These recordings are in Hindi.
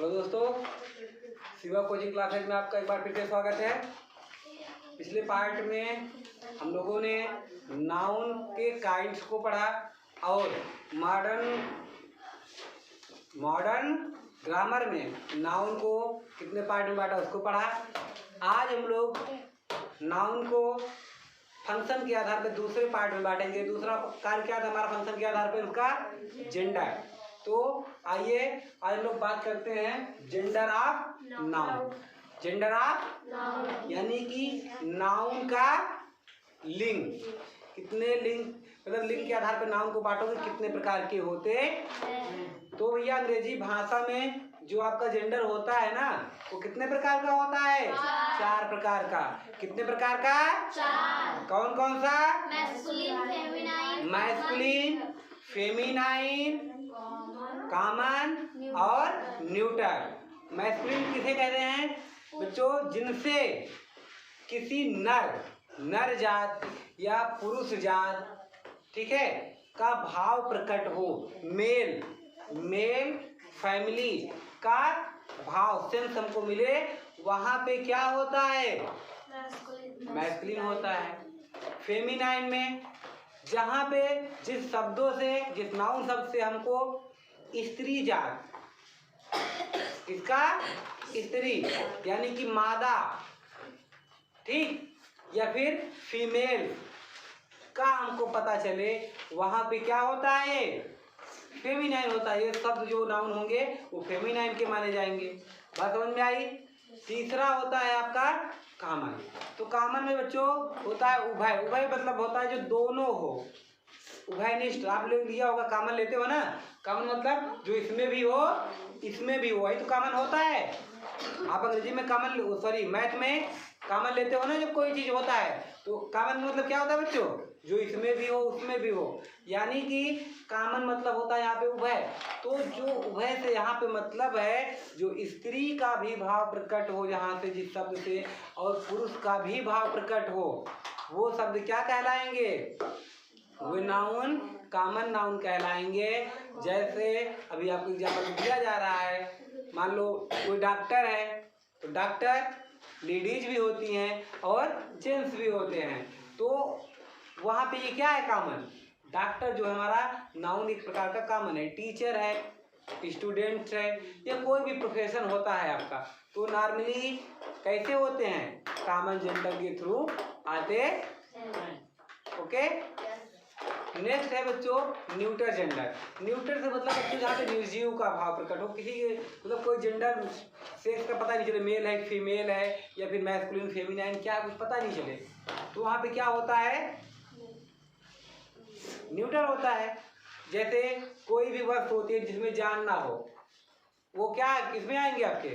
हेलो दोस्तों, शिवा कोचिंग क्लासेज में आपका एक बार फिर से स्वागत है। पिछले पार्ट में हम लोगों ने नाउन के काइंड्स को पढ़ा और मॉडर्न ग्रामर में नाउन को कितने पार्ट में बांटा उसको पढ़ा। आज हम लोग नाउन को फंक्शन के आधार पर दूसरे पार्ट में बांटेंगे। दूसरा कार्य क्या था हमारा फंक्शन के आधार पर, उसका जेंडर। तो आइए आज लोग बात करते हैं gender of noun. Gender of यानी कि नाउन का लिंग। कितने लिंग, मतलब लिंग के आधार पर नाउन को बांटोगे कितने प्रकार के होते। तो भैया अंग्रेजी भाषा में जो आपका जेंडर होता है ना, वो कितने प्रकार का होता है? 4 प्रकार का। कितने प्रकार का? 4। कौन कौन सा? मैस्कुलिन, फेमिनाइन, कॉमन और न्यूटर। मैस्कुलिन किसे कहते हैं बच्चों? जिनसे किसी नर जात या पुरुष जात, ठीक है, का भाव प्रकट हो। मेल फैमिली का भाव सेंस हमको मिले, वहां पे क्या होता है? मैस्कुलिन होता है। फेमिनाइन में जहाँ पे जिस शब्दों से, जिस नाउन शब्द से हमको स्त्री जात, इसका स्त्री यानी कि मादा, ठीक, या फिर फीमेल का हमको पता चले, वहां पे क्या होता है? फेमिनाइन होता है। ये शब्द जो नाउन होंगे वो फेमिनाइन के माने जाएंगे। बात समझ में आई? तीसरा होता है आपका कॉमन। तो कॉमन में बच्चों होता है उभय। उभय मतलब होता है जो दोनों हो, उभयनिष्ठ। आप लोग लिया होगा, कॉमन लेते हो ना। कॉमन मतलब जो इसमें भी हो इसमें भी हो, वही तो कॉमन होता है। आप अंग्रेजी में कॉमन, सॉरी मैथ में कॉमन लेते हो ना जब कोई चीज होता है। तो कॉमन मतलब क्या होता है बच्चों? जो इसमें भी हो उसमें भी हो, यानी कि कॉमन मतलब होता है यहाँ पे उभय। तो जो उभय से यहाँ पे मतलब है जो स्त्री का भी भाव प्रकट हो जहाँ से, जिस शब्द से, और पुरुष का भी भाव प्रकट हो, वो शब्द क्या कहलाएंगे? वो नाउन कॉमन नाउन कहलाएंगे। जैसे अभी आपको एग्जाम्पल दिया जा रहा है, मान लो कोई डॉक्टर है, तो डॉक्टर लेडीज भी होती हैं और जेंट्स भी होते हैं। तो वहाँ पे ये क्या है? कॉमन। डॉक्टर जो है हमारा नाउन एक प्रकार का कॉमन है। टीचर है, स्टूडेंट है, या कोई भी प्रोफेशन होता है आपका, तो नॉर्मली कैसे होते हैं? कॉमन जेंडर के थ्रू आते हैं। ओके। नेक्स्ट है बच्चों न्यूटर जेंडर। न्यूटर से मतलब बच्चों जहाँ पे निर्जीव का भाव प्रकट हो, किसी के मतलब कोई जेंडर सेक्स का पता नहीं चले, मेल है फीमेल है या फिर मैस्कुलिन फेमिनाइन, क्या कुछ पता नहीं चले, तो वहाँ पे क्या होता है? न्यूटर होता है। जैसे कोई भी वस्तु होती है जिसमें जान ना हो, वो क्या किसमें आएंगे? आपके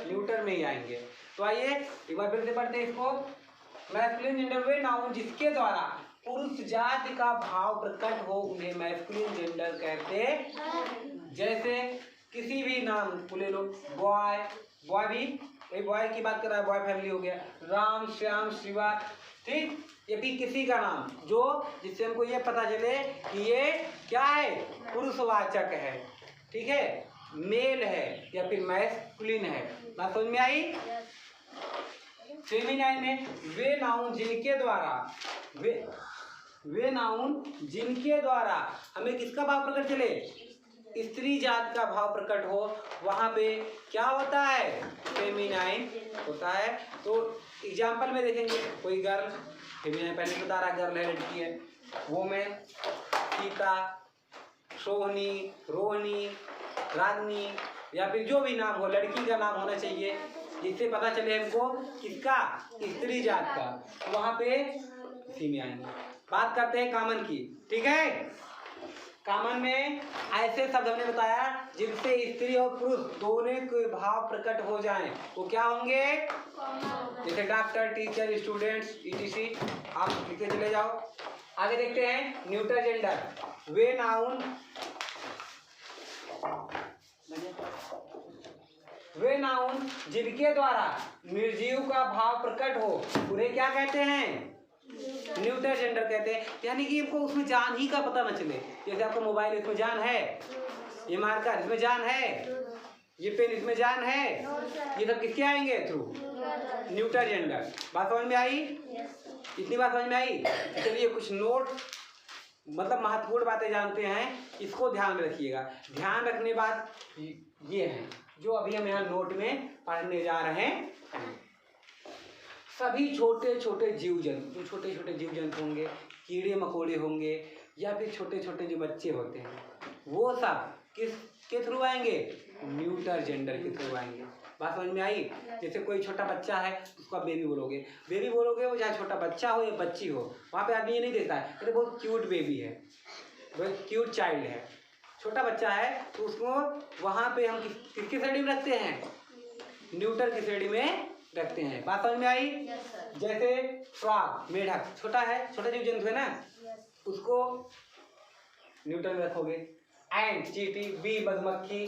न्यूटर में ही आएंगे। तो आइए एक बार फिर से पढ़ते हैं इसको। मैस्कुलिन जेंडर वे नाउन जिसके द्वारा पुरुष जाति का भाव प्रकट हो, उन्हें मैस्कुलिन जेंडर कहते हैं। जैसे किसी भी नाम को ले लो, बॉय भी, एक बॉय की बात कर रहा है, बॉय फैमिली हो गया, राम, श्याम, शिवा, ठीक। ये भी किसी का नाम जो जिससे हमको ये पता चले कि ये क्या है? पुरुषवाचक है, ठीक है, मेल है या फिर मैस्कुलिन है। बात समझ में आई? फेमिनाइन में वे नाउन जिनके द्वारा हमें किसका भाव प्रकट चले? स्त्री जात का भाव प्रकट हो, वहां पे क्या होता है? फेमिनाइन होता है। तो एग्जाम्पल में देखेंगे, कोई गर्ल, फेमिनाइन पहले बता रहा, गर्ल है, लड़की है। वोमेन, सीता, सोहनी, रोहिणी, रागनी, या फिर जो भी नाम हो, लड़की का नाम होना चाहिए जिससे पता चले हमको किसका? स्त्री जात का। वहां पे फेमिनाइन। बात करते हैं कॉमन की, ठीक है। कॉमन में ऐसे शब्द हमने बताया जिनसे स्त्री और पुरुष दोनों के भाव प्रकट हो जाएं, वो क्या होंगे? जैसे डॉक्टर, टीचर, स्टूडेंट्स, ईटीसी। आप लिखते चले जाओ। आगे देखते हैं न्यूटर जेंडर। वे नाउन जिनके द्वारा निर्जीव का भाव प्रकट हो, उन्हें क्या कहते हैं? न्यूटर जेंडर कहते हैं। यानी कि इनको उसमें जान ही का पता न चले। जैसे आपका मोबाइल, इसमें जान है, ये मार्कर, इसमें जान है, ये पेन इसमें जान है, ये सब किसके आएंगे? Through neuter gender. बात समझ में आई? इतनी बात समझ में आई? चलिए कुछ नोट मतलब महत्वपूर्ण बातें जानते हैं, इसको ध्यान में रखिएगा। ध्यान रखने बाद ये है जो अभी हम यहाँ नोट में पढ़ने जा रहे हैं। सभी छोटे छोटे जीव जंतु, जो छोटे छोटे जीव जंतु होंगे, कीड़े मकोड़े होंगे या फिर छोटे छोटे जो बच्चे होते हैं, वो सब किसके थ्रू आएंगे? न्यूटर जेंडर के थ्रू आएंगे। बात समझ में आई? जैसे कोई छोटा बच्चा है उसको आप बेबी बोलोगे, बेबी बोलोगे, वो चाहे छोटा बच्चा हो या बच्ची हो, वहाँ पे आदमी ये नहीं देखता है अरे बहुत क्यूट बेबी है, बहुत क्यूट चाइल्ड है, छोटा बच्चा है, तो उसको वहाँ पे हम किसकी श्रेणी में रखते हैं? न्यूटर की श्रेणी में रखते हैं। बात समझ में आई? जैसे फ्रॉग, मेढक छोटा है, छोटा जीव जंतु है ना, उसको न्यूटर में रखोगे। एंट चींटी, बी मधुमक्खी,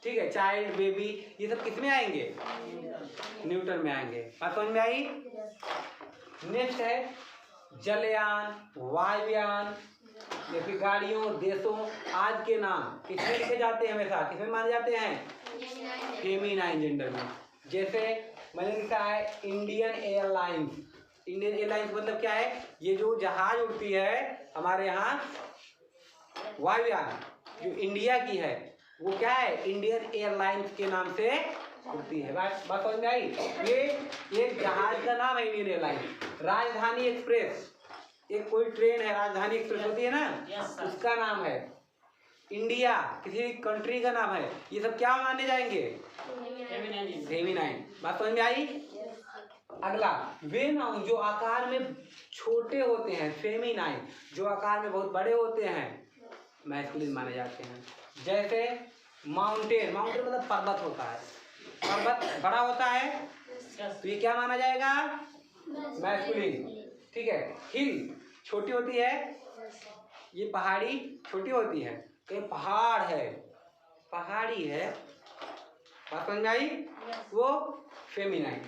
ठीक है, चाइल्ड बेबी, ये सब किस में आएंगे? न्यूटन में आएंगे। बात समझ में आई? नेक्स्ट है जलयान, वायुयान, या फिर गाड़ियों, देशों, आज के नाम किसमें लिखे जाते हैं? हमेशा किसमें माने जाते हैं? फेमिनाइन जेंडर में। जैसे मैंने लिखा है इंडियन एयरलाइंस। इंडियन एयरलाइंस मतलब क्या है? ये जो जहाज उड़ती है हमारे यहाँ, वायुयान जो इंडिया की है, वो क्या है? इंडियन एयरलाइंस के नाम से उड़ती है। बात समझ में आई? ये एक जहाज का नाम है इंडियन एयरलाइंस। राजधानी एक्सप्रेस, एक कोई ट्रेन है राजधानी एक्सप्रेस होती है ना, उसका नाम है। इंडिया किसी कंट्री का नाम है। ये सब क्या माने जाएंगे? फेमिनाइन। बात समझ में आई? अगला वे नाउन जो आकार में छोटे होते हैं, फेमिनाइन, जो आकार में बहुत बड़े होते हैं, मैस्कुलिन माने जाते हैं। जैसे माउंटेन, माउंटेन मतलब पर्वत होता है, पर्वत बड़ा होता है तो ये क्या माना जाएगा? मैस्कुलिन। ठीक है। हिल छोटी होती है, ये पहाड़ी छोटी होती है, कहीं पहाड़ है, पहाड़ी है, बात समझ में आई? वो फेमिनाइन।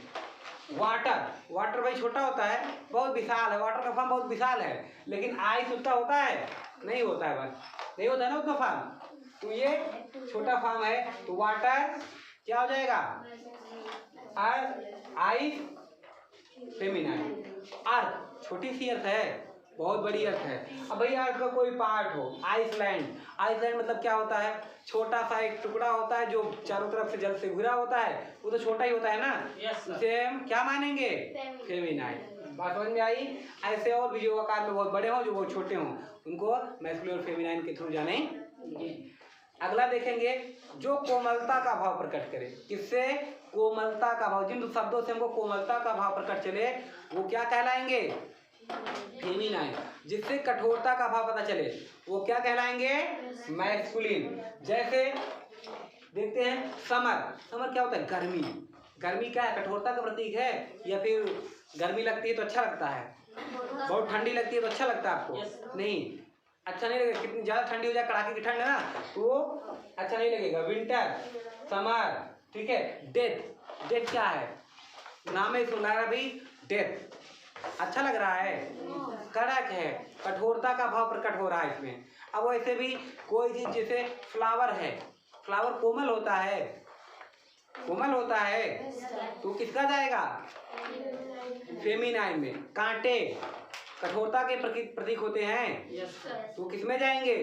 वाटर, वाटर भाई छोटा होता है, बहुत विशाल है, वाटर का फॉर्म बहुत विशाल है, लेकिन आइस उतना होता है नहीं होता है, बस नहीं होता है ना उतना फॉर्म, तो ये छोटा फॉर्म है, तो वाटर क्या हो जाएगा? Ice feminine. अर्थ छोटी सी अर्थ है, बहुत बड़ी अर्थ है। अब भाई अर्थ का कोई पार्ट हो, आइसलैंड, आइसलैंड मतलब क्या होता है? छोटा सा एक टुकड़ा होता है जो चारों तरफ से जल से घिरा होता है, वो तो छोटा ही होता है ना, उसे हम क्या मानेंगे? फेमिनाइन। बात समझ में आई? ऐसे और भी जो आकार में बहुत बड़े हों, जो बहुत छोटे हों, उनको मैस्कुलिन और फेमिनाइन के थ्रू जाने। अगला देखेंगे जो कोमलता का भाव प्रकट करे। किससे? कोमलता का भाव, जिन शब्दों से हमको कोमलता का भाव प्रकट चले वो क्या कहलाएंगे? फेमिनाइन। जिससे कठोरता का भाव पता चले वो क्या कहलाएंगे? मैस्कुलिन। जैसे देखते हैं समर, समर क्या होता है? गर्मी, गर्मी क्या है? कठोरता का प्रतीक है, या फिर गर्मी लगती है तो अच्छा लगता है, बहुत ठंडी लगती है तो अच्छा लगता है आपको? नहीं, अच्छा नहीं लगेगा। कितनी ज़्यादा ठंडी हो जाए, कड़ाके की ठंड है ना, तो अच्छा नहीं लगेगा। विंटर, समर, ठीक है। डेथ, डेथ क्या है? नाम ही सुना है भाई, डेथ अच्छा लग रहा है, कड़क है, कठोरता का भाव प्रकट हो रहा है इसमें। अब वैसे भी कोई चीज, जैसे फ्लावर है, फ्लावर कोमल होता है, कोमल होता है, तो किसका जाएगा? फेमिनाइन में। कांटे कठोरता के प्रतीक होते हैं, तो किसमें जाएंगे?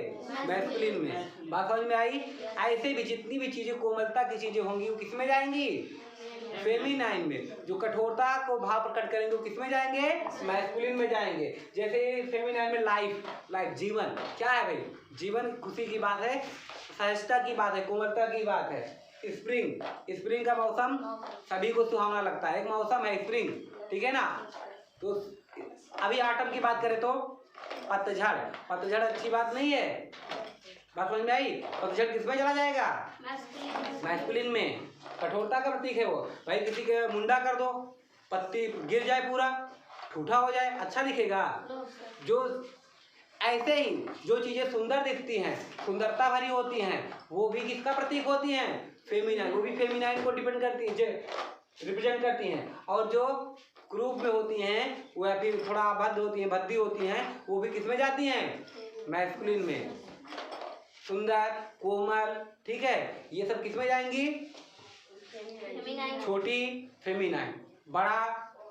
मैस्कुलिन में। बात समझ में आई? ऐसे भी जितनी भी चीजें कोमलता की चीजें होंगी वो किसमें जाएंगी? फेमिनाइन में। जो कठोरता को भाव प्रकट करेंगे वो किसमें जाएंगे? मैस्कुलिन में जाएंगे। जैसे फेमिनाइन में लाइफ, लाइफ जीवन क्या है भाई? जीवन खुशी की बात है, सहजता की बात है, कोमलता की बात है। स्प्रिंग, स्प्रिंग का मौसम सभी को सुहावना लगता है, एक मौसम है स्प्रिंग, ठीक है ना। तो अभी ऑटम की बात करें तो पतझड़, पतझड़ अच्छी बात नहीं है। बात समझ में आई? पतझड़ किसमें चला जाएगा? मैस्कुलिन में। कठोरता का प्रतीक है वो। भाई किसी के मुंडा कर दो, पत्ती गिर जाए, पूरा ठूठा हो जाए, अच्छा दिखेगा। जो ऐसे ही जो चीजें सुंदर दिखती हैं, सुंदरता भरी होती हैं, वो भी किसका प्रतीक होती हैं? फेमिनाइन। वो भी फेमिनाइन को डिपेंड करती है, रिप्रेजेंट करती हैं। और जो ग्रुप में होती हैं वो या फिर थोड़ा अभद्र होती हैं, भद्दी होती हैं, वो भी किसमें जाती हैं? मैस्कुलिन में। सुंदर, कोमल, ठीक है, ये सब किसमें जाएंगी? छोटी फेमिनाइन, बड़ा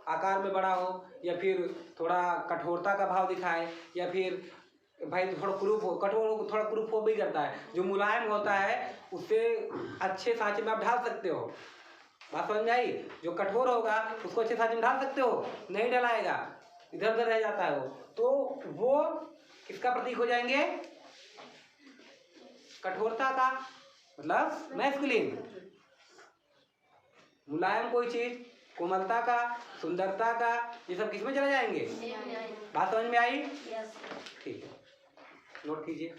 आकार में बड़ा हो या फिर थोड़ा कठोरता का भाव दिखाए या फिर भाई थोड़ा क्रूप हो, कठोर हो थोड़ा क्रूप हो भी करता है। जो मुलायम होता है उससे अच्छे सांचे में आप ढाल सकते हो। बात समझ में आई? जो कठोर होगा उसको अच्छे सांचे में ढाल सकते हो, नहीं डलाएगा, इधर उधर रह जाता है वो, तो वो किसका प्रतीक हो जाएंगे? कठोरता का, मतलब मैस्कुलिन। मुलायम कोई चीज, कोमलता का, सुंदरता का, ये सब किसमें चले जाएंगे? बात समझ में आई? ठीक है, नोट कीजिए।